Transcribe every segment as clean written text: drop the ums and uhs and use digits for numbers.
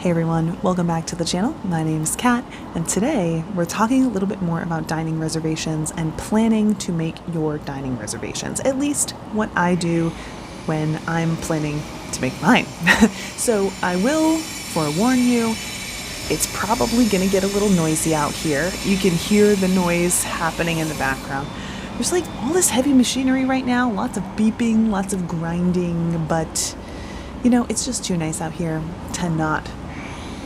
Hey everyone, welcome back to the channel. My name is Kat, and today we're talking a little bit more about dining reservations and planning to make your dining reservations, at least what I do when I'm planning to make mine. So I will forewarn you, it's probably gonna get a little noisy out here. You can hear the noise happening in the background. There's like all this heavy machinery right now, lots of beeping, lots of grinding, but you know, it's just too nice out here to not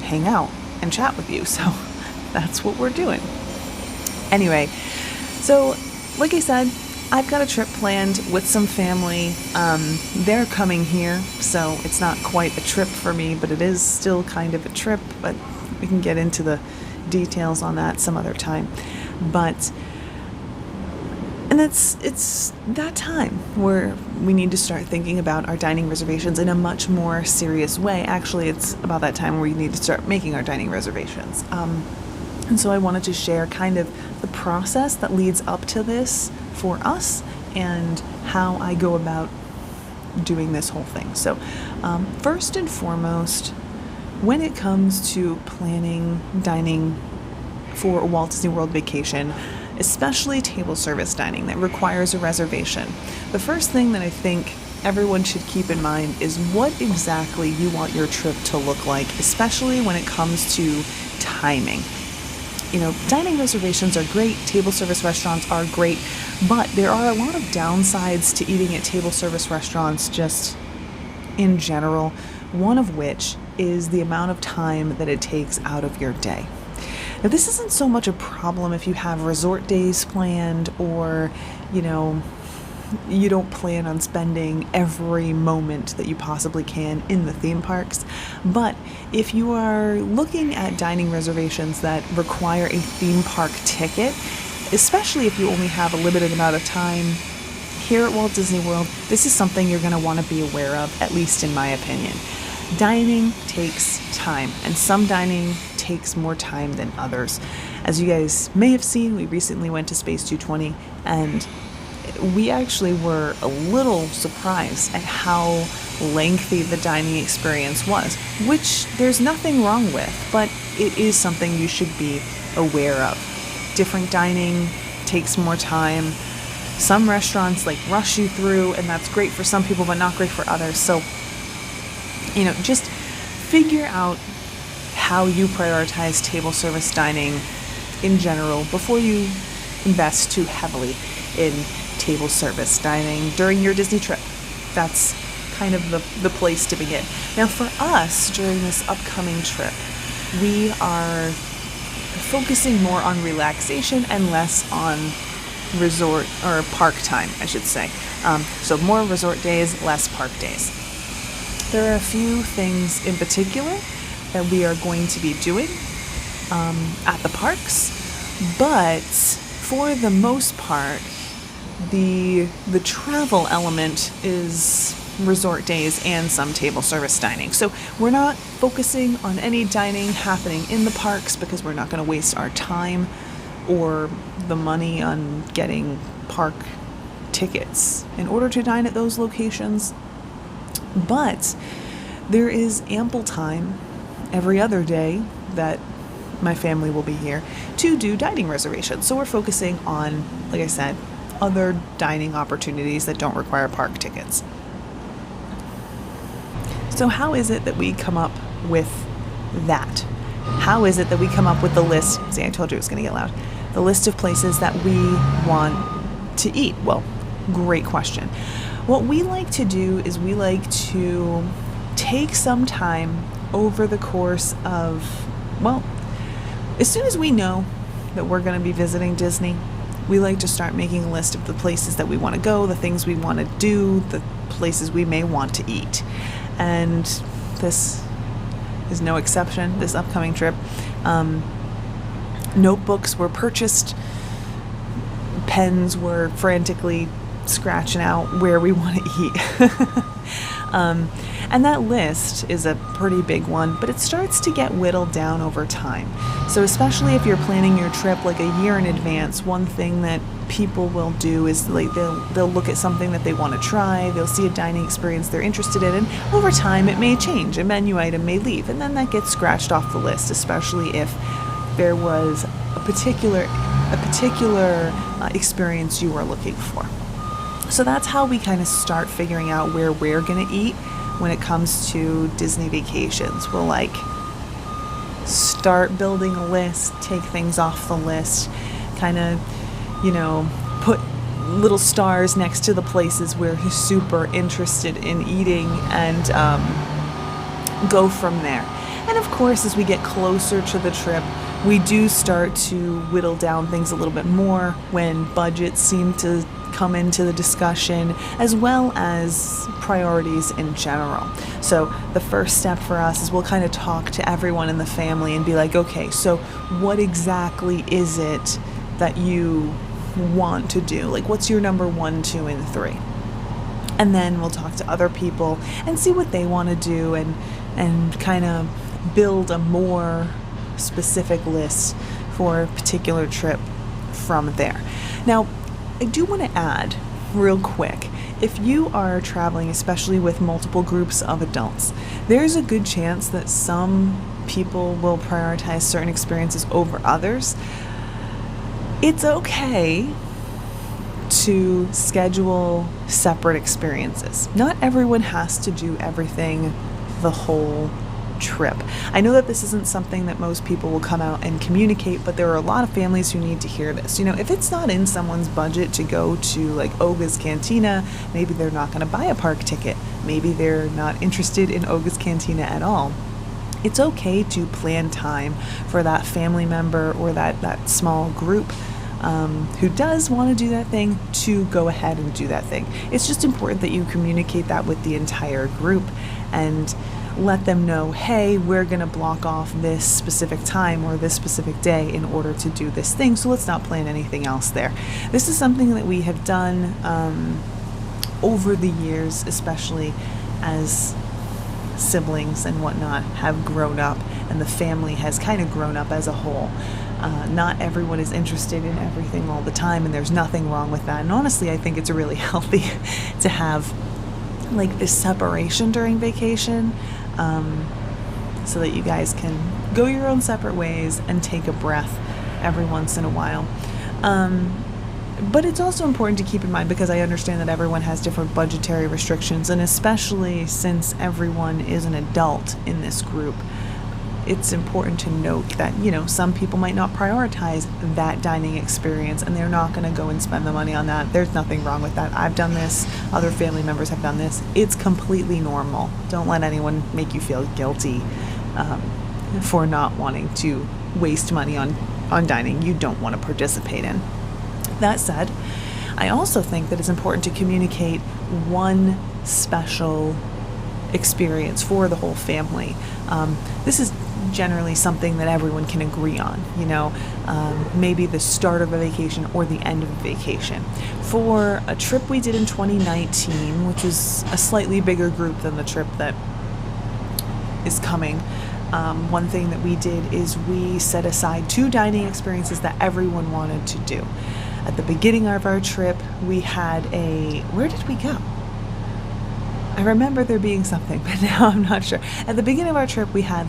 hang out and chat with you. So that's what we're doing. Anyway, so like I said, I've got a trip planned with some family. They're coming here, so it's not quite a trip for me, but it is still kind of a trip, but we can get into the details on that some other time. And it's that time where we need to start thinking about our dining reservations in a much more serious way. Actually, it's about that time where we need to start making our dining reservations. And so I wanted to share kind of the process that leads up to this for us and how I go about doing this whole thing. So first and foremost, when it comes to planning dining for a Walt Disney World vacation, especially table service dining that requires a reservation, the first thing that I think everyone should keep in mind is what exactly you want your trip to look like, especially when it comes to timing. You know, dining reservations are great, table service restaurants are great, but there are a lot of downsides to eating at table service restaurants just in general, one of which is the amount of time that it takes out of your day. Now, this isn't so much a problem if you have resort days planned or, you know, you don't plan on spending every moment that you possibly can in the theme parks. But if you are looking at dining reservations that require a theme park ticket, especially if you only have a limited amount of time here at Walt Disney World, this is something you're going to want to be aware of, at least in my opinion. Dining takes time, and some dining takes more time than others. As you guys may have seen, we recently went to Space 220, and we actually were a little surprised at how lengthy the dining experience was, which there's nothing wrong with, but it is something you should be aware of. Different dining takes more time. Some restaurants like rush you through, and that's great for some people, but not great for others. So, you know, just figure out how you prioritize table service dining in general before you invest too heavily in table service dining during your Disney trip. That's kind of the place to begin. Now, for us, during this upcoming trip, we are focusing more on relaxation and less on resort or park time, I should say. So more resort days, less park days. There are a few things in particular that we are going to be doing at the parks, but for the most part, the travel element is resort days and some table service dining. So we're not focusing on any dining happening in the parks because we're not going to waste our time or the money on getting park tickets in order to dine at those locations. But there is ample time every other day that my family will be here to do dining reservations. So we're focusing on, like I said, other dining opportunities that don't require park tickets. So how is it that we come up with that? How is it that we come up with the list? See, I told you it was going to get loud. The list of places that we want to eat. Well, great question. What we like to do is we like to take some time over the course of, well, as soon as we know that we're going to be visiting Disney, we like to start making a list of the places that we want to go, the things we want to do, the places we may want to eat. And this is no exception, this upcoming trip. Notebooks were purchased, pens were frantically scratching out where we want to eat. And that list is a pretty big one, but it starts to get whittled down over time. So especially if you're planning your trip like a year in advance, one thing that people will do is like they'll look at something that they want to try, they'll see a dining experience they're interested in, and over time it may change, a menu item may leave, and then that gets scratched off the list, especially if there was a particular experience you were looking for. So that's how we kind of start figuring out where we're going to eat when it comes to Disney vacations. We'll like start building a list, take things off the list, kind of, put little stars next to the places we're super interested in eating, and go from there. And of course, as we get closer to the trip, we do start to whittle down things a little bit more when budgets seem to come into the discussion, as well as priorities in general. So the first step for us is we'll kind of talk to everyone in the family and be like, okay, so what exactly is it that you want to do? Like, what's your number 1, 2, and 3? And then we'll talk to other people and see what they want to do, and kind of build a more specific list for a particular trip from there. Now, I do want to add real quick, if you are traveling, especially with multiple groups of adults, there's a good chance that some people will prioritize certain experiences over others. It's okay to schedule separate experiences. Not everyone has to do everything the whole trip. I know that this isn't something that most people will come out and communicate, but there are a lot of families who need to hear this. If it's not in someone's budget to go to like Oga's Cantina, maybe they're not going to buy a park ticket. Maybe they're not interested in Oga's Cantina at all. It's okay to plan time for that family member or that small group who does want to do that thing to go ahead and do that thing. It's just important that you communicate that with the entire group and let them know, hey, we're going to block off this specific time or this specific day in order to do this thing, so let's not plan anything else there. This is something that we have done over the years, especially as siblings and whatnot have grown up and the family has kind of grown up as a whole. Not everyone is interested in everything all the time, and there's nothing wrong with that. And honestly, I think it's really healthy to have like this separation during vacation, so that you guys can go your own separate ways and take a breath every once in a while. But it's also important to keep in mind, because I understand that everyone has different budgetary restrictions, and especially since everyone is an adult in this group, it's important to note that, some people might not prioritize that dining experience and they're not going to go and spend the money on that. There's nothing wrong with that. I've done this. Other family members have done this. It's completely normal. Don't let anyone make you feel guilty for not wanting to waste money on dining you don't want to participate in. That said, I also think that it's important to communicate one special experience for the whole family. This is generally something that everyone can agree on, maybe the start of a vacation or the end of a vacation. For a trip we did in 2019, which was a slightly bigger group than the trip that is coming, one thing that we did is we set aside 2 dining experiences that everyone wanted to do. At the beginning of our trip, we had where did we go? I remember there being something, but now I'm not sure. At the beginning of our trip, we had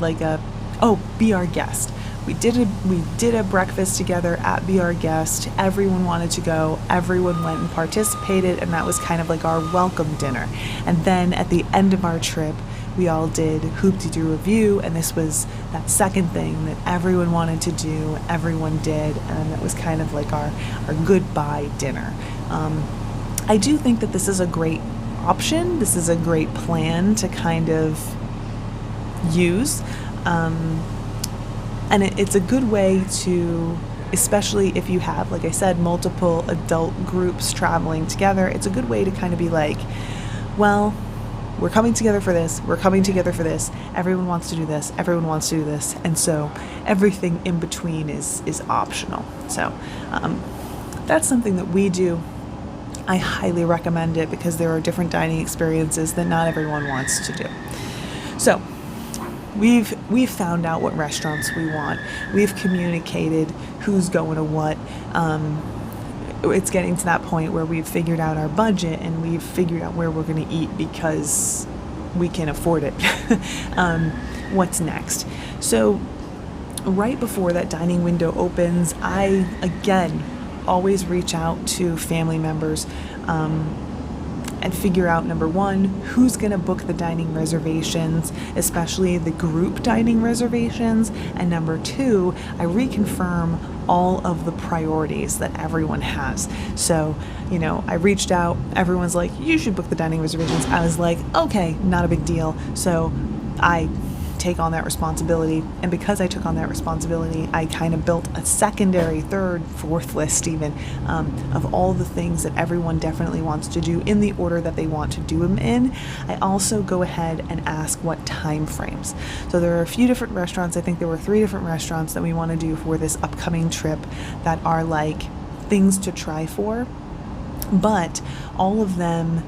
Be Our Guest. We did a breakfast together at Be Our Guest. Everyone wanted to go. Everyone went and participated, and that was kind of like our welcome dinner. And then at the end of our trip, we all did Hoop-de-Doo Review, and this was that second thing that everyone wanted to do, everyone did, and that was kind of like our goodbye dinner. I do think that this is a great option. This is a great plan to kind of use. And it's a good way to, especially if you have, like I said, multiple adult groups traveling together, it's a good way to kind of be like, well, we're coming together for this, we're coming together for this, everyone wants to do this, everyone wants to do this, and so everything in between is optional. So that's something that we do I highly recommend it because there are different dining experiences that not everyone wants to do. So we've found out what restaurants we want. We've communicated who's going to what. It's getting to that point where we've figured out our budget and we've figured out where we're going to eat because we can afford it. What's next? So right before that dining window opens, I, again, always reach out to family members and figure out, number one, who's going to book the dining reservations, especially the group dining reservations, and number two, I reconfirm all of the priorities that everyone has. So, I reached out, everyone's like, you should book the dining reservations. I was like, okay, not a big deal. So I take on that responsibility, and because I took on that responsibility, I kind of built a secondary, third, fourth list even of all the things that everyone definitely wants to do in the order that they want to do them in. I also go ahead and ask what time frames. So there are a few different restaurants. I think there were 3 different restaurants that we want to do for this upcoming trip that are like things to try for, but all of them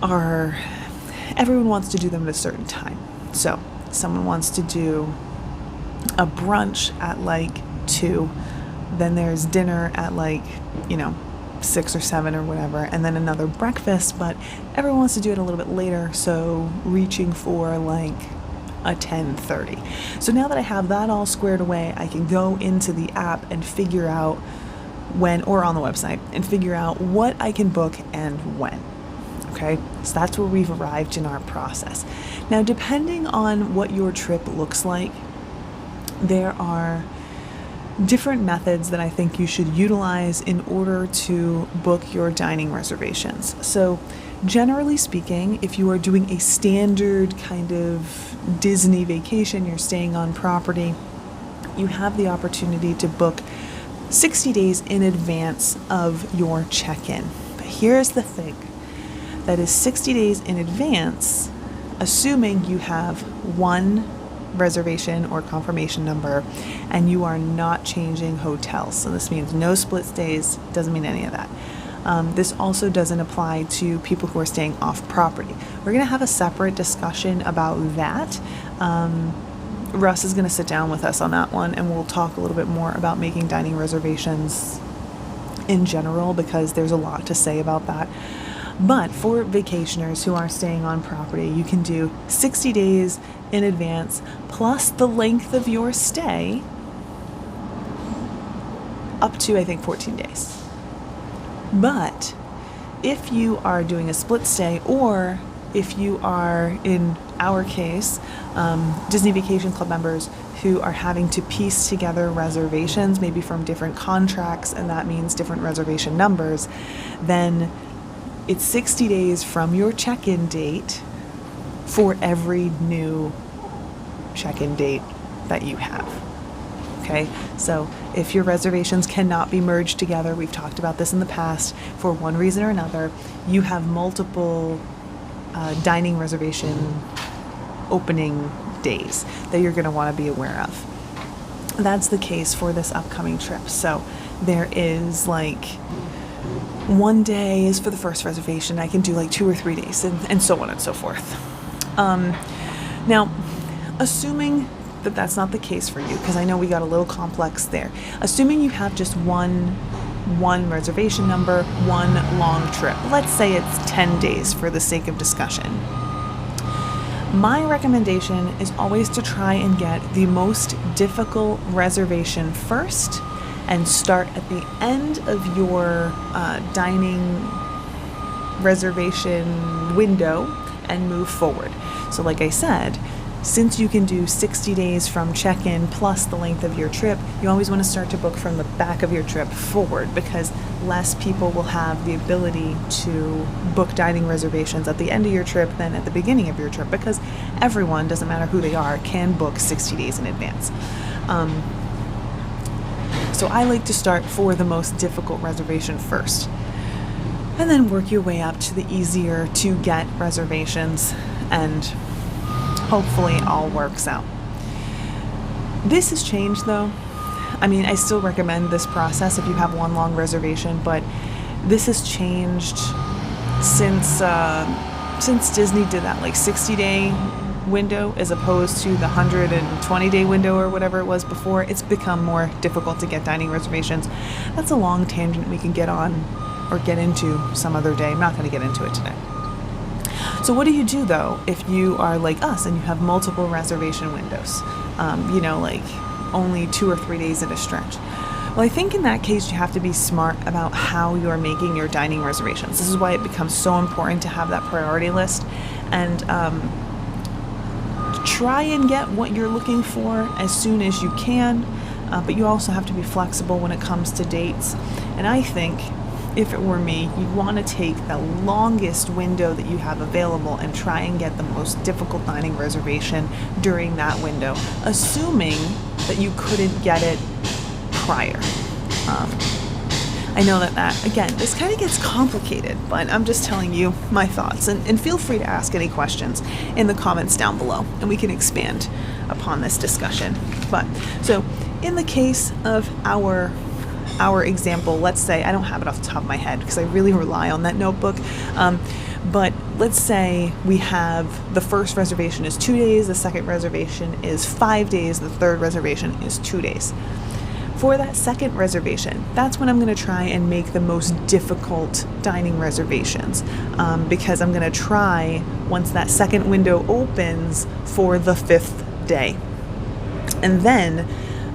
are, everyone wants to do them at a certain time. So someone wants to do a brunch at like 2, then there's dinner at like 6 or 7 or whatever, and then another breakfast, but everyone wants to do it a little bit later, so reaching for like a 10:30. So now that I have that all squared away, I can go into the app and figure out when, or on the website, and figure out what I can book and when. Okay, so that's where we've arrived in our process. Now, depending on what your trip looks like, there are different methods that I think you should utilize in order to book your dining reservations. So generally speaking, if you are doing a standard kind of Disney vacation, you're staying on property, you have the opportunity to book 60 days in advance of your check-in. But here's the thing. That is 60 days in advance, assuming you have one reservation or confirmation number and you are not changing hotels. So this means no split stays, doesn't mean any of that. This also doesn't apply to people who are staying off property. We're going to have a separate discussion about that. Russ is going to sit down with us on that one, and we'll talk a little bit more about making dining reservations in general, because there's a lot to say about that. But for vacationers who are staying on property, you can do 60 days in advance plus the length of your stay up to, I think, 14 days. But if you are doing a split stay, or if you are, in our case, Disney Vacation Club members who are having to piece together reservations, maybe from different contracts, and that means different reservation numbers, then it's 60 days from your check-in date for every new check-in date that you have. Okay, so if your reservations cannot be merged together, we've talked about this in the past, for one reason or another, you have multiple dining reservation opening days that you're going to want to be aware of. That's the case for this upcoming trip. So there is like, one day is for the first reservation. I can do like 2 or 3 days, and so on and so forth. Now, assuming that that's not the case for you, because I know we got a little complex there. Assuming you have just one reservation number, one long trip. Let's say it's 10 days for the sake of discussion. My recommendation is always to try and get the most difficult reservation first, and start at the end of your dining reservation window and move forward. So like I said, since you can do 60 days from check-in plus the length of your trip, you always want to start to book from the back of your trip forward, because less people will have the ability to book dining reservations at the end of your trip than at the beginning of your trip, because everyone, doesn't matter who they are, can book 60 days in advance. So I like to start for the most difficult reservation first, and then work your way up to the easier to get reservations, and hopefully it all works out. This has changed though. I mean, I still recommend this process if you have one long reservation, but This has changed since Disney did that 60-day window as opposed to the 120-day window or whatever it was before. It's become more difficult to get dining reservations. That's a long tangent we can get on or get into some other day. I'm not going to get into it today. So what do you do though if you are like us and you have multiple reservation windows? Only 2 or 3 days at a stretch. Well, I think in that case you have to be smart about how you're making your dining reservations. This is why it becomes so important to have that priority list and try and get what you're looking for as soon as you can, but you also have to be flexible when it comes to dates. And I think if it were me, you'd want to take the longest window that you have available and try and get the most difficult dining reservation during that window, assuming that you couldn't get it prior. I know that again, this kind of gets complicated, but I'm just telling you my thoughts, and feel free to ask any questions in the comments down below and we can expand upon this discussion. But so in the case of our example, let's say, I don't have it off the top of my head because I really rely on that notebook, but let's say we have the first reservation is 2 days, the second reservation is 5 days, the third reservation is 2 days. For that second reservation, that's when I'm going to try and make the most difficult dining reservations, because I'm going to try, once that second window opens, for the 5th day. And then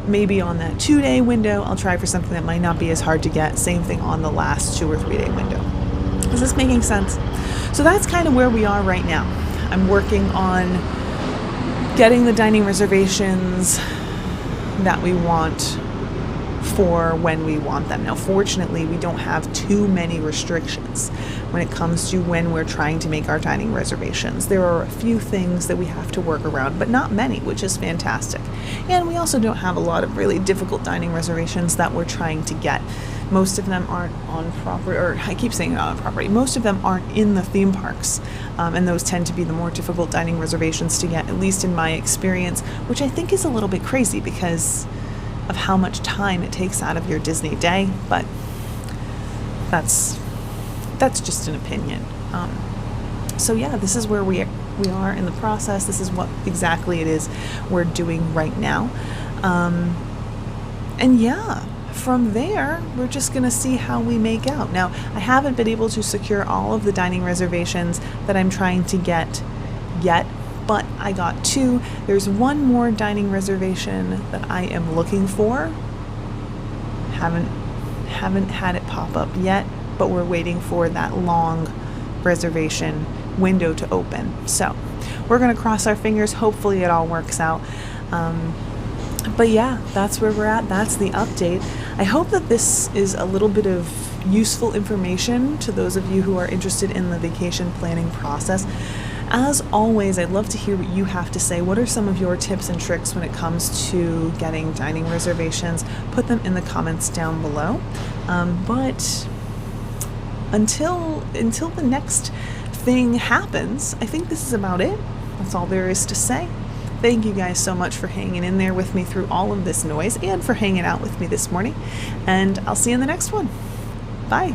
maybe on that 2-day window, I'll try for something that might not be as hard to get. Same thing on the last 2 or 3-day window. Is this making sense? So that's kind of where we are right now. I'm working on getting the dining reservations that we want for when we want them. Now, fortunately, we don't have too many restrictions when it comes to when we're trying to make our dining reservations. There are a few things that we have to work around, but not many, which is fantastic. And we also don't have a lot of really difficult dining reservations that we're trying to get. Most of them aren't on property, or I keep saying not on property, most of them aren't in the theme parks. And those tend to be the more difficult dining reservations to get, at least in my experience, which I think is a little bit crazy because of how much time it takes out of your Disney day, but that's just an opinion. So yeah, this is where we are in the process. This is what exactly it is we're doing right now. And yeah, from there, we're just gonna see how we make out. Now, I haven't been able to secure all of the dining reservations that I'm trying to get yet, but I got 2. There's one more dining reservation that I am looking for. Haven't had it pop up yet, but we're waiting for that long reservation window to open. So we're gonna cross our fingers. Hopefully it all works out. But yeah, that's where we're at. That's the update. I hope that this is a little bit of useful information to those of you who are interested in the vacation planning process. As always, I'd love to hear what you have to say. What are some of your tips and tricks when it comes to getting dining reservations? Put them in the comments down below. But until the next thing happens, I think this is about it. That's all there is to say. Thank you guys so much for hanging in there with me through all of this noise and for hanging out with me this morning. And I'll see you in the next one. Bye.